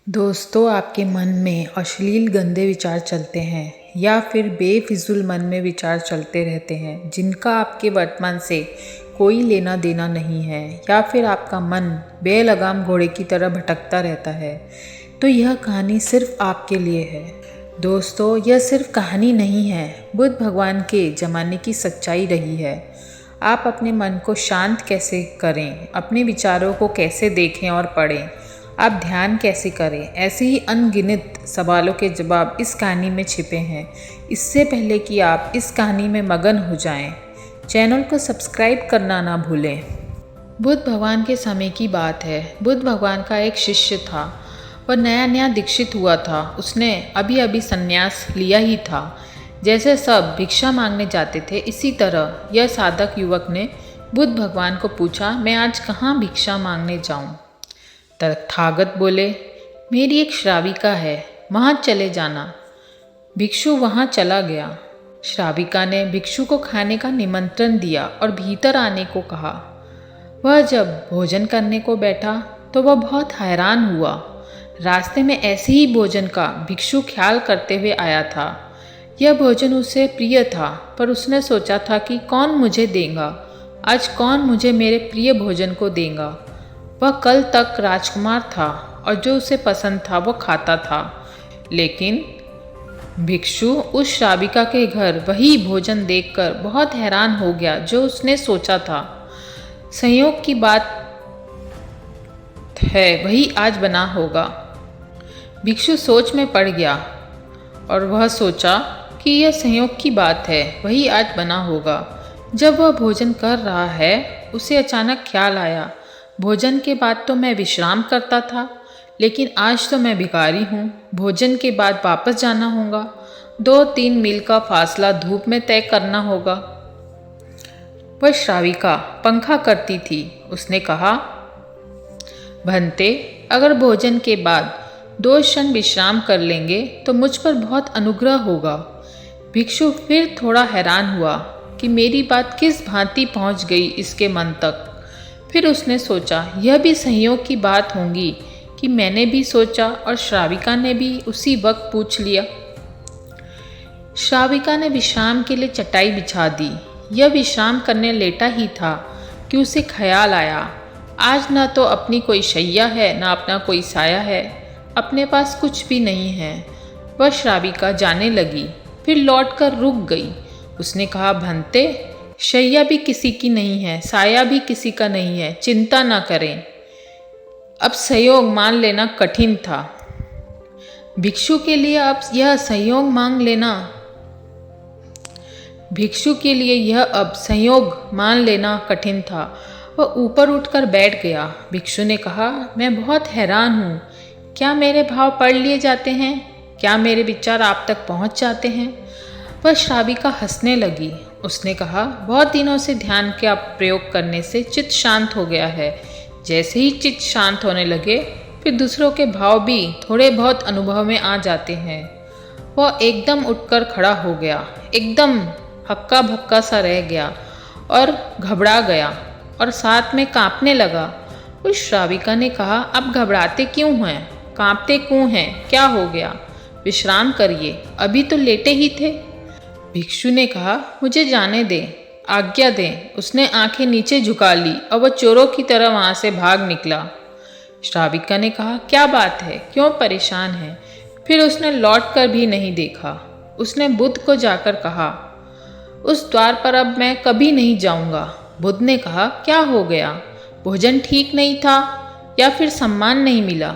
दोस्तों, आपके मन में अश्लील गंदे विचार चलते हैं या फिर बेफिजूल मन में विचार चलते रहते हैं जिनका आपके वर्तमान से कोई लेना देना नहीं है, या फिर आपका मन बेलगाम घोड़े की तरह भटकता रहता है, तो यह कहानी सिर्फ आपके लिए है। दोस्तों, यह सिर्फ कहानी नहीं है, बुद्ध भगवान के ज़माने की सच्चाई रही है। आप अपने मन को शांत कैसे करें, अपने विचारों को कैसे देखें और पढ़ें, आप ध्यान कैसे करें, ऐसे ही अनगिनत सवालों के जवाब इस कहानी में छिपे हैं। इससे पहले कि आप इस कहानी में मगन हो जाएं, चैनल को सब्सक्राइब करना ना भूलें। बुद्ध भगवान के समय की बात है। बुद्ध भगवान का एक शिष्य था। वह नया नया दीक्षित हुआ था। उसने अभी अभी संन्यास लिया ही था। जैसे सब भिक्षा मांगने जाते थे, इसी तरह यह साधक युवक ने बुद्ध भगवान को पूछा, मैं आज कहाँ भिक्षा मांगने जाऊँ? तथागत बोले, मेरी एक श्राविका है, वहाँ चले जाना। भिक्षु वहाँ चला गया। श्राविका ने भिक्षु को खाने का निमंत्रण दिया और भीतर आने को कहा। वह जब भोजन करने को बैठा तो वह बहुत हैरान हुआ। रास्ते में ऐसे ही भोजन का भिक्षु ख्याल करते हुए आया था। यह भोजन उसे प्रिय था, पर उसने सोचा था कि कौन मुझे देगा, आज कौन मुझे मेरे प्रिय भोजन को देगा। वह कल तक राजकुमार था और जो उसे पसंद था वो खाता था, लेकिन भिक्षु उस श्राविका के घर वही भोजन देखकर बहुत हैरान हो गया जो उसने सोचा था। संयोग की बात है, वही आज बना होगा। भिक्षु सोच में पड़ गया और वह सोचा कि यह संयोग की बात है, वही आज बना होगा। जब वह भोजन कर रहा है, उसे अचानक ख्याल आया, भोजन के बाद तो मैं विश्राम करता था, लेकिन आज तो मैं भिखारी हूँ। भोजन के बाद वापस जाना होगा, 2-3 मील का फासला धूप में तय करना होगा। वह श्राविका पंखा करती थी। उसने कहा, भंते, अगर भोजन के बाद 2 क्षण विश्राम कर लेंगे तो मुझ पर बहुत अनुग्रह होगा। भिक्षु फिर थोड़ा हैरान हुआ कि मेरी बात किस भांति पहुँच गई इसके मन तक। फिर उसने सोचा, यह भी संयोग की बात होगी कि मैंने भी सोचा और श्राविका ने भी उसी वक्त पूछ लिया। श्राविका ने विश्राम के लिए चटाई बिछा दी। यह विश्राम करने लेटा ही था कि उसे ख्याल आया, आज ना तो अपनी कोई शैया है, ना अपना कोई साया है, अपने पास कुछ भी नहीं है। वह श्राविका जाने लगी, फिर लौटकर रुक गई। उसने कहा, भंते, शैया भी किसी की नहीं है, साया भी किसी का नहीं है, चिंता ना करें। अब संयोग मान लेना कठिन था। भिक्षु के लिए अब यह संयोग मान लेना कठिन था। वह ऊपर उठकर बैठ गया। भिक्षु ने कहा, मैं बहुत हैरान हूँ, क्या मेरे भाव पढ़ लिए जाते हैं? क्या मेरे विचार आप तक पहुँच जाते हैं? वह श्राविका हंसने लगी। उसने कहा, बहुत दिनों से ध्यान का प्रयोग करने से चित्त शांत हो गया है। जैसे ही चित्त शांत होने लगे, फिर दूसरों के भाव भी थोड़े बहुत अनुभव में आ जाते हैं। वह एकदम उठकर खड़ा हो गया, एकदम हक्का भक्का सा रह गया और घबरा गया और साथ में कांपने लगा। उस श्राविका ने कहा, अब घबराते क्यों हैं, कांपते क्यों हैं, क्या हो गया? विश्राम करिए, अभी तो लेटे ही थे। भिक्षु ने कहा, मुझे जाने दें, आज्ञा दें। उसने आंखें नीचे झुका ली और वह चोरों की तरह वहाँ से भाग निकला। श्राविका ने कहा, क्या बात है, क्यों परेशान है? फिर उसने लौट कर भी नहीं देखा। उसने बुद्ध को जाकर कहा, उस द्वार पर अब मैं कभी नहीं जाऊँगा। बुद्ध ने कहा, क्या हो गया? भोजन ठीक नहीं था या फिर सम्मान नहीं मिला?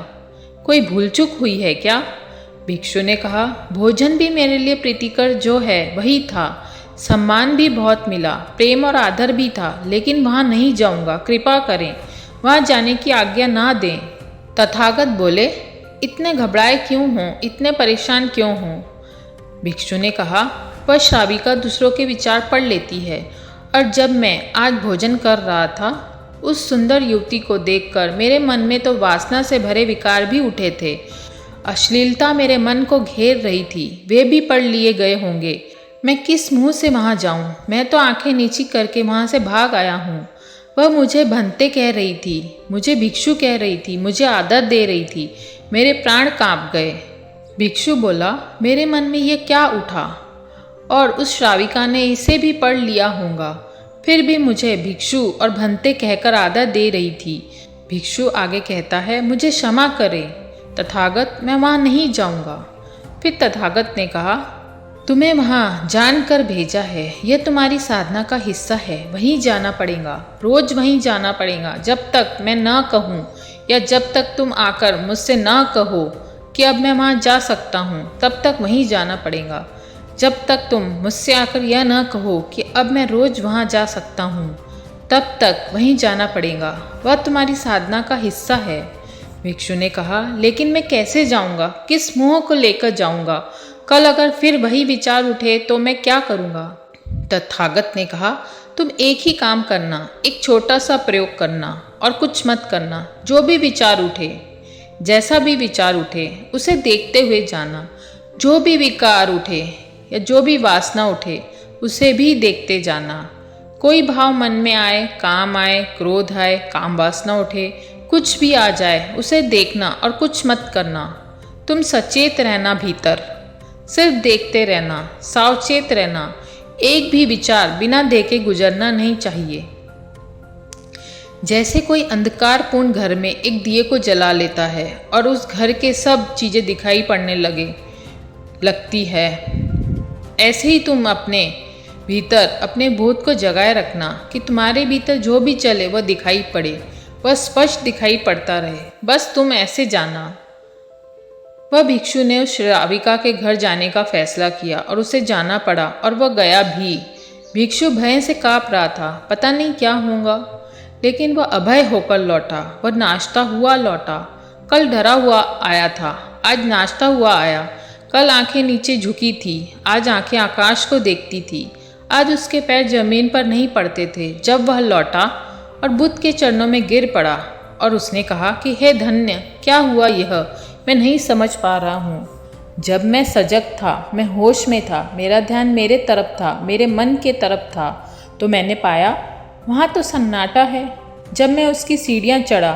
कोई भूल चूक हुई है क्या? भिक्षु ने कहा, भोजन भी मेरे लिए प्रीतिकर जो है वही था, सम्मान भी बहुत मिला, प्रेम और आदर भी था, लेकिन वहाँ नहीं जाऊँगा, कृपा करें, वहाँ जाने की आज्ञा ना दें। तथागत बोले, इतने घबराए क्यों हों, इतने परेशान क्यों हों? भिक्षु ने कहा, वह श्राविका दूसरों के विचार पढ़ लेती है, और जब मैं आज भोजन कर रहा था, उस सुंदर युवती को देखकर मेरे मन में तो वासना से भरे विकार भी उठे थे। अश्लीलता मेरे मन को घेर रही थी, वे भी पढ़ लिए गए होंगे। मैं किस मुंह से वहाँ जाऊँ? मैं तो आंखें नीची करके वहाँ से भाग आया हूँ। वह मुझे भंते कह रही थी, मुझे भिक्षु कह रही थी, मुझे आदर दे रही थी। मेरे प्राण कांप गए। भिक्षु बोला, मेरे मन में ये क्या उठा, और उस श्राविका ने इसे भी पढ़ लिया होगा, फिर भी मुझे भिक्षु और भंते कहकर आदर दे रही थी। भिक्षु आगे कहता है, मुझे क्षमा करे तथागत, मैं वहाँ नहीं जाऊँगा। फिर तथागत ने कहा, तुम्हें वहाँ जानकर भेजा है, यह तुम्हारी साधना का हिस्सा है, वहीं जाना पड़ेगा, रोज वहीं जाना पड़ेगा, जब तक मैं ना कहूँ या जब तक तुम आकर मुझसे ना कहो कि अब मैं वहाँ जा सकता हूँ, तब तक वहीं जाना पड़ेगा। जब तक तुम मुझसे आकर यह ना कहो कि अब मैं रोज वहाँ जा सकता हूँ, तब तक वहीं जाना पड़ेगा, वह तुम्हारी साधना का हिस्सा है। भिक्षु ने कहा, लेकिन मैं कैसे जाऊँगा, किस मुँह को लेकर जाऊँगा? कल अगर फिर वही विचार उठे तो मैं क्या करूँगा? तथागत ने कहा, तुम एक ही काम करना, एक छोटा सा प्रयोग करना और कुछ मत करना। जो भी विचार उठे, जैसा भी विचार उठे, उसे देखते हुए जाना। जो भी विकार उठे या जो भी वासना उठे, उसे भी देखते जाना। कोई भाव मन में आए, काम आए, क्रोध आए, काम वासना उठे, कुछ भी आ जाए, उसे देखना और कुछ मत करना। तुम सचेत रहना, भीतर सिर्फ देखते रहना, सावचेत रहना। एक भी विचार बिना देखे गुजरना नहीं चाहिए। जैसे कोई अंधकारपूर्ण घर में एक दिए को जला लेता है और उस घर के सब चीज़ें दिखाई पड़ने लगती है, ऐसे ही तुम अपने भीतर अपने बोध को जगाए रखना कि तुम्हारे भीतर जो भी चले वह दिखाई पड़े, वह स्पष्ट दिखाई पड़ता रहे। बस तुम ऐसे जाना। वह भिक्षु ने उस श्राविका के घर जाने का फैसला किया और उसे जाना पड़ा, और वह गया भी। भिक्षु भय से काँप रहा था, पता नहीं क्या होगा, लेकिन वह अभय होकर लौटा। वह नाचता हुआ लौटा। कल डरा हुआ आया था, आज नाचता हुआ आया। कल आंखें नीचे झुकी थी, आज आंखें आकाश को देखती थी। आज उसके पैर जमीन पर नहीं पड़ते थे। जब वह लौटा और बुद्ध के चरणों में गिर पड़ा और उसने कहा कि हे धन्य, क्या हुआ यह, मैं नहीं समझ पा रहा हूँ। जब मैं सजग था, मैं होश में था, मेरा ध्यान मेरे तरफ था, मेरे मन के तरफ था, तो मैंने पाया वहाँ तो सन्नाटा है। जब मैं उसकी सीढ़ियाँ चढ़ा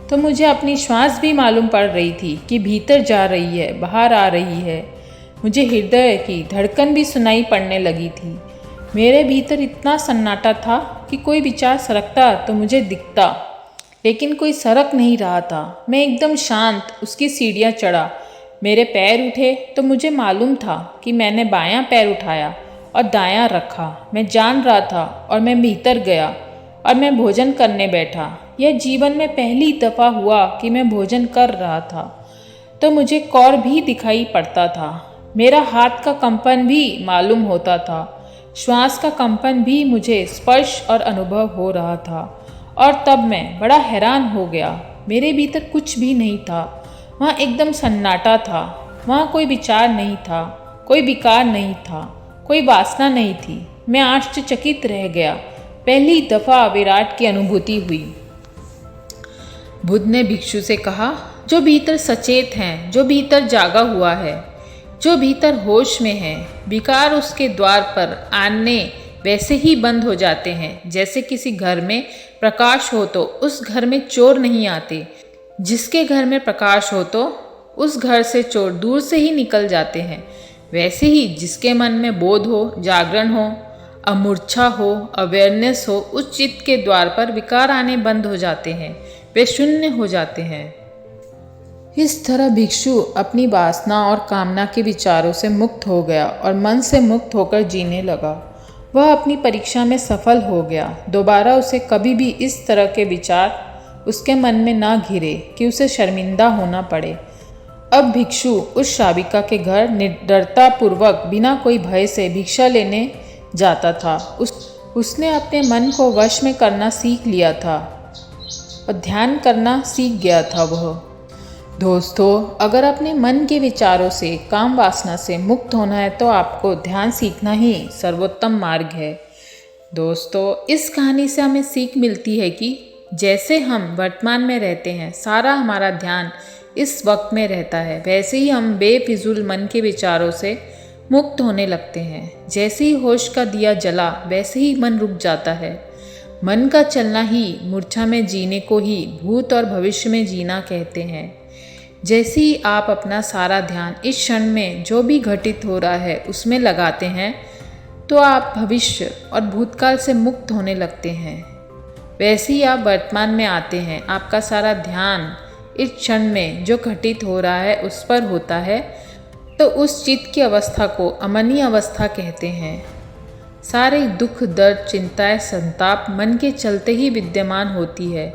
तो मुझे अपनी श्वास भी मालूम पड़ रही थी कि भीतर जा रही है, बाहर आ रही है। मुझे हृदय की धड़कन भी सुनाई पड़ने लगी थी। मेरे भीतर इतना सन्नाटा था कि कोई विचार सरकता तो मुझे दिखता, लेकिन कोई सरक नहीं रहा था। मैं एकदम शांत उसकी सीढ़ियाँ चढ़ा। मेरे पैर उठे तो मुझे मालूम था कि मैंने बायां पैर उठाया और दायां रखा। मैं जान रहा था और मैं भीतर गया और मैं भोजन करने बैठा। यह जीवन में पहली दफ़ा हुआ कि मैं भोजन कर रहा था, तो मुझे कौर भी दिखाई पड़ता था। मेरा हाथ का कंपन भी मालूम होता था। श्वास का कंपन भी मुझे स्पर्श और अनुभव हो रहा था। और तब मैं बड़ा हैरान हो गया। मेरे भीतर कुछ भी नहीं था। वहाँ एकदम सन्नाटा था। वहाँ कोई विचार नहीं था, कोई विकार नहीं था, कोई वासना नहीं थी। मैं आश्चर्यचकित रह गया। पहली दफ़ा विराट की अनुभूति हुई। बुद्ध ने भिक्षु से कहा, जो भीतर सचेत हैं, जो भीतर जागा हुआ है, जो भीतर होश में है, विकार उसके द्वार पर आने वैसे ही बंद हो जाते हैं। जैसे किसी घर में प्रकाश हो तो उस घर में चोर नहीं आते। जिसके घर में प्रकाश हो तो उस घर से चोर दूर से ही निकल जाते हैं। वैसे ही जिसके मन में बोध हो, जागरण हो, अमूर्छा हो, अवेयरनेस हो, उस चित्त के द्वार पर विकार आने बंद हो जाते हैं, वे शून्य हो जाते हैं। इस तरह भिक्षु अपनी वासना और कामना के विचारों से मुक्त हो गया और मन से मुक्त होकर जीने लगा। वह अपनी परीक्षा में सफल हो गया। दोबारा उसे कभी भी इस तरह के विचार उसके मन में ना घिरे कि उसे शर्मिंदा होना पड़े। अब भिक्षु उस श्राविका के घर निर्डरतापूर्वक बिना कोई भय से भिक्षा लेने जाता था। उसने अपने मन को वश में करना सीख लिया था और ध्यान करना सीख गया था। वह दोस्तों, अगर अपने मन के विचारों से, काम वासना से मुक्त होना है तो आपको ध्यान सीखना ही सर्वोत्तम मार्ग है। दोस्तों, इस कहानी से हमें सीख मिलती है कि जैसे हम वर्तमान में रहते हैं, सारा हमारा ध्यान इस वक्त में रहता है, वैसे ही हम बेफिजूल मन के विचारों से मुक्त होने लगते हैं। जैसे ही होश का दिया जला, वैसे ही मन रुक जाता है। मन का चलना ही मूर्छा में जीने को ही भूत और भविष्य में जीना कहते हैं। जैसे ही आप अपना सारा ध्यान इस क्षण में जो भी घटित हो रहा है उसमें लगाते हैं तो आप भविष्य और भूतकाल से मुक्त होने लगते हैं। वैसे ही आप वर्तमान में आते हैं, आपका सारा ध्यान इस क्षण में जो घटित हो रहा है उस पर होता है, तो उस चित्त की अवस्था को अमनी अवस्था कहते हैं। सारे दुख, दर्द, चिंताएं, संताप मन के चलते ही विद्यमान होती है।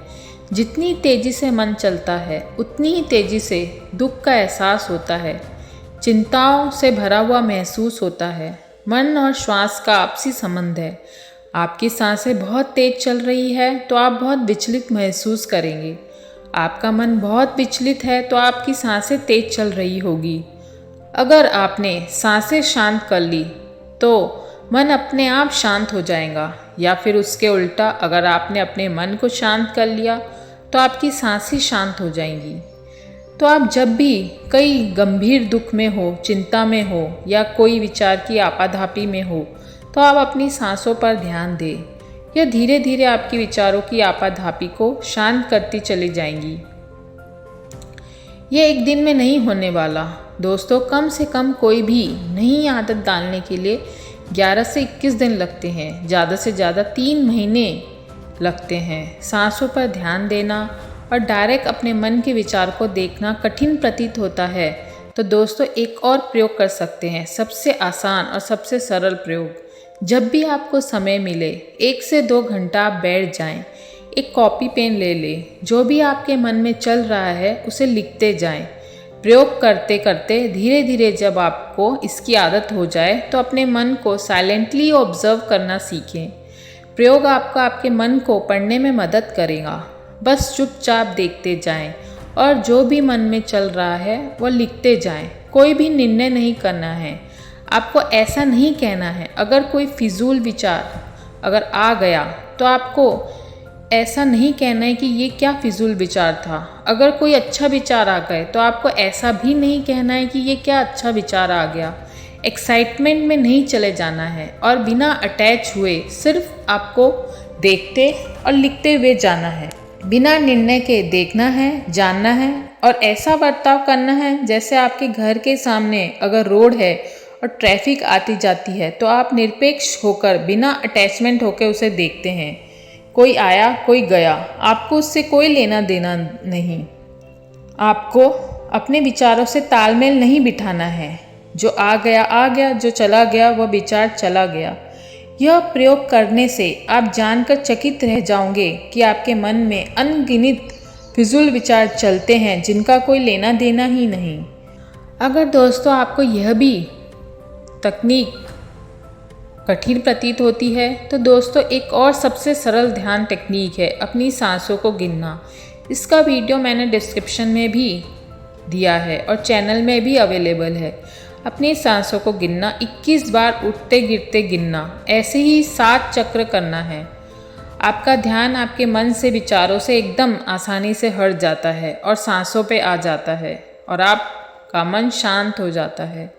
जितनी तेजी से मन चलता है उतनी ही तेजी से दुख का एहसास होता है, चिंताओं से भरा हुआ महसूस होता है। मन और श्वास का आपसी संबंध है। आपकी सांसें बहुत तेज चल रही है तो आप बहुत विचलित महसूस करेंगे। आपका मन बहुत विचलित है तो आपकी सांसें तेज चल रही होगी। अगर आपने सांसें शांत कर ली तो मन अपने आप शांत हो जाएगा, या फिर उसके उल्टा अगर आपने अपने मन को शांत कर लिया तो आपकी सांसें शांत हो जाएंगी। तो आप जब भी कई गंभीर दुख में हो, चिंता में हो या कोई विचार की आपाधापी में हो तो आप अपनी सांसों पर ध्यान दें। यह धीरे धीरे आपके विचारों की आपाधापी को शांत करती चली जाएंगी। यह एक दिन में नहीं होने वाला दोस्तों। कम से कम कोई भी नई आदत डालने के लिए 11 से 21 दिन लगते हैं, ज़्यादा से ज़्यादा 3 महीने लगते हैं। सांसों पर ध्यान देना और डायरेक्ट अपने मन के विचार को देखना कठिन प्रतीत होता है, तो दोस्तों एक और प्रयोग कर सकते हैं, सबसे आसान और सबसे सरल प्रयोग। जब भी आपको समय मिले 1 से 2 घंटा आप बैठ जाएं, एक कॉपी पेन ले लें, जो भी आपके मन में चल रहा है उसे लिखते जाएं। प्रयोग करते करते धीरे धीरे जब आपको इसकी आदत हो जाए तो अपने मन को साइलेंटली ऑब्जर्व करना सीखें। प्रयोग आपको आपके मन को पढ़ने में मदद करेगा। बस चुपचाप देखते जाएं और जो भी मन में चल रहा है वो लिखते जाएं। कोई भी निर्णय नहीं करना है, आपको ऐसा नहीं कहना है। अगर कोई फिजूल विचार अगर आ गया तो आपको ऐसा नहीं कहना है कि ये क्या फिजूल विचार था। अगर कोई अच्छा विचार आ गए तो आपको ऐसा भी नहीं कहना है कि ये क्या अच्छा विचार आ गया। एक्साइटमेंट में नहीं चले जाना है और बिना अटैच हुए सिर्फ आपको देखते और लिखते हुए जाना है। बिना निर्णय के देखना है, जानना है और ऐसा बर्ताव करना है जैसे आपके घर के सामने अगर रोड है और ट्रैफिक आती जाती है तो आप निरपेक्ष होकर बिना अटैचमेंट होकर उसे देखते हैं। कोई आया कोई गया, आपको उससे कोई लेना देना नहीं। आपको अपने विचारों से तालमेल नहीं बिठाना है। जो आ गया, जो चला गया वह विचार चला गया। यह प्रयोग करने से आप जानकर चकित रह जाओगे कि आपके मन में अनगिनत फिजूल विचार चलते हैं जिनका कोई लेना देना ही नहीं। अगर दोस्तों आपको यह भी तकनीक कठिन प्रतीत होती है तो दोस्तों एक और सबसे सरल ध्यान टेक्निक है अपनी सांसों को गिनना। इसका वीडियो मैंने डिस्क्रिप्शन में भी दिया है और चैनल में भी अवेलेबल है। अपनी सांसों को गिनना, 21 बार उठते गिरते गिनना, ऐसे ही 7 चक्र करना है। आपका ध्यान आपके मन से विचारों से एकदम आसानी से हट जाता है और सांसों पे आ जाता है और आपका मन शांत हो जाता है।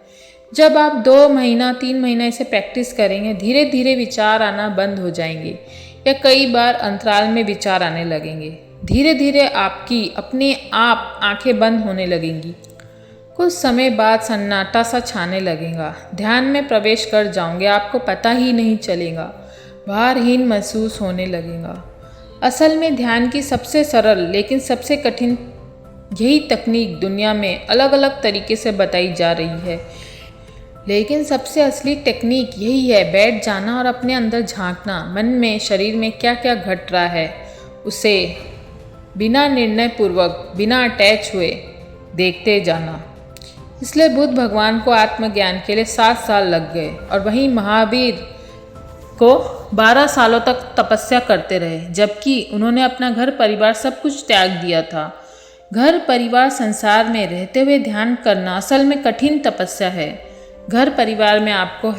जब आप 2 महीना 3 महीना इसे प्रैक्टिस करेंगे धीरे धीरे विचार आना बंद हो जाएंगे या कई बार अंतराल में विचार आने लगेंगे। धीरे धीरे आपकी अपने आप आंखें बंद होने लगेंगी। कुछ समय बाद सन्नाटा सा छाने लगेगा। ध्यान में प्रवेश कर जाओगे, आपको पता ही नहीं चलेगा, भारहीन महसूस होने लगेगा। असल में ध्यान की सबसे सरल लेकिन सबसे कठिन यही तकनीक दुनिया में अलग अलग तरीके से बताई जा रही है, लेकिन सबसे असली टेक्निक यही है, बैठ जाना और अपने अंदर झांकना। मन में, शरीर में क्या क्या घट रहा है उसे बिना निर्णय पूर्वक, बिना अटैच हुए देखते जाना। इसलिए बुद्ध भगवान को आत्मज्ञान के लिए 7 साल लग गए और वहीं महावीर को 12 सालों तक तपस्या करते रहे, जबकि उन्होंने अपना घर परिवार सब कुछ त्याग दिया था। घर परिवार संसार में रहते हुए ध्यान करना असल में कठिन तपस्या है। घर परिवार में आपको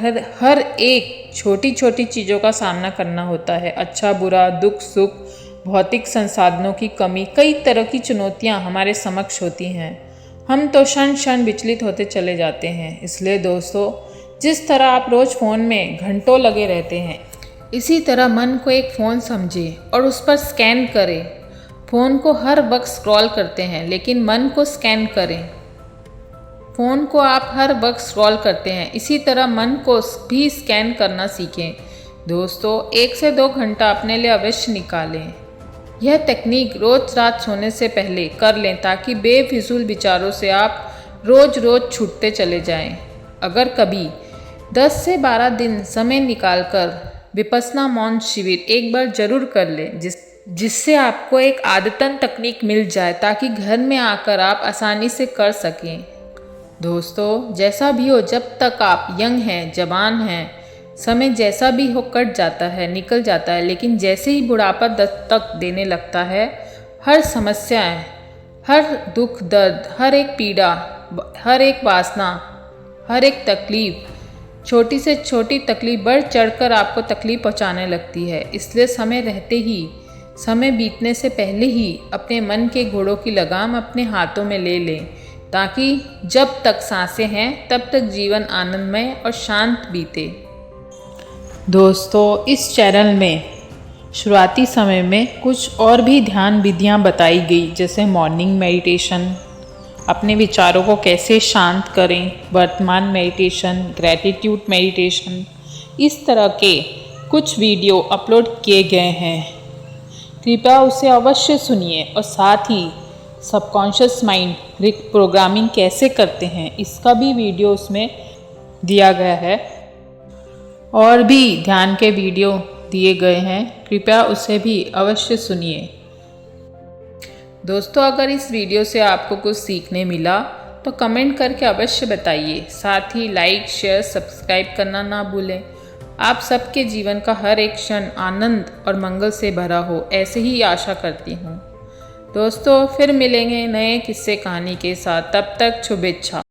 हर एक छोटी छोटी चीज़ों का सामना करना होता है। अच्छा बुरा, दुख सुख, भौतिक संसाधनों की कमी, कई तरह की चुनौतियां हमारे समक्ष होती हैं। हम तो क्षण क्षण विचलित होते चले जाते हैं। इसलिए दोस्तों, जिस तरह आप रोज़ फ़ोन में घंटों लगे रहते हैं, इसी तरह मन को एक फ़ोन समझें और उस पर स्कैन करें फ़ोन को हर वक्त स्क्रॉल करते हैं, लेकिन मन को स्कैन करें। फ़ोन को आप हर वक्त स्क्रॉल करते हैं, इसी तरह मन को भी स्कैन करना सीखें। दोस्तों, 1 से 2 घंटा अपने लिए अवश्य निकालें। यह तकनीक रोज़ रात सोने से पहले कर लें ताकि बेफिजूल विचारों से आप रोज़ छूटते चले जाएं। अगर कभी 10 से 12 दिन समय निकालकर विपस्सना मौन शिविर एक बार ज़रूर कर लें, जिससे आपको एक आदतन तकनीक मिल जाए ताकि घर में आकर आप आसानी से कर सकें। दोस्तों, जैसा भी हो, जब तक आप यंग हैं, जवान हैं, समय जैसा भी हो कट जाता है, निकल जाता है, लेकिन जैसे ही बुढ़ापा दस्तक देने लगता है, हर समस्याएं, हर दुख दर्द, हर एक पीड़ा, हर एक वासना, हर एक तकलीफ, छोटी से छोटी तकलीफ बढ़ चढ़कर आपको तकलीफ पहुंचाने लगती है। इसलिए समय रहते ही, समय बीतने से पहले ही अपने मन के घोड़ों की लगाम अपने हाथों में ले लें, ताकि जब तक सांसें हैं तब तक जीवन आनंदमय और शांत बीते। दोस्तों, इस चैनल में शुरुआती समय में कुछ और भी ध्यान विधियां बताई गई, जैसे मॉर्निंग मेडिटेशन, अपने विचारों को कैसे शांत करें, वर्तमान मेडिटेशन, ग्रैटिट्यूड मेडिटेशन, इस तरह के कुछ वीडियो अपलोड किए गए हैं। कृपया उसे अवश्य सुनिए और साथ ही सबकॉन्शियस माइंड प्रोग्रामिंग कैसे करते हैं, इसका भी वीडियो उसमें दिया गया है। और भी ध्यान के वीडियो दिए गए हैं, कृपया उसे भी अवश्य सुनिए। दोस्तों, अगर इस वीडियो से आपको कुछ सीखने मिला तो कमेंट करके अवश्य बताइए। साथ ही लाइक, शेयर, सब्सक्राइब करना ना भूलें। आप सबके जीवन का हर एक क्षण आनंद और मंगल से भरा हो, ऐसे ही आशा करती हूँ। दोस्तों, फिर मिलेंगे नए किस्से कहानी के साथ। तब तक शुभेच्छा।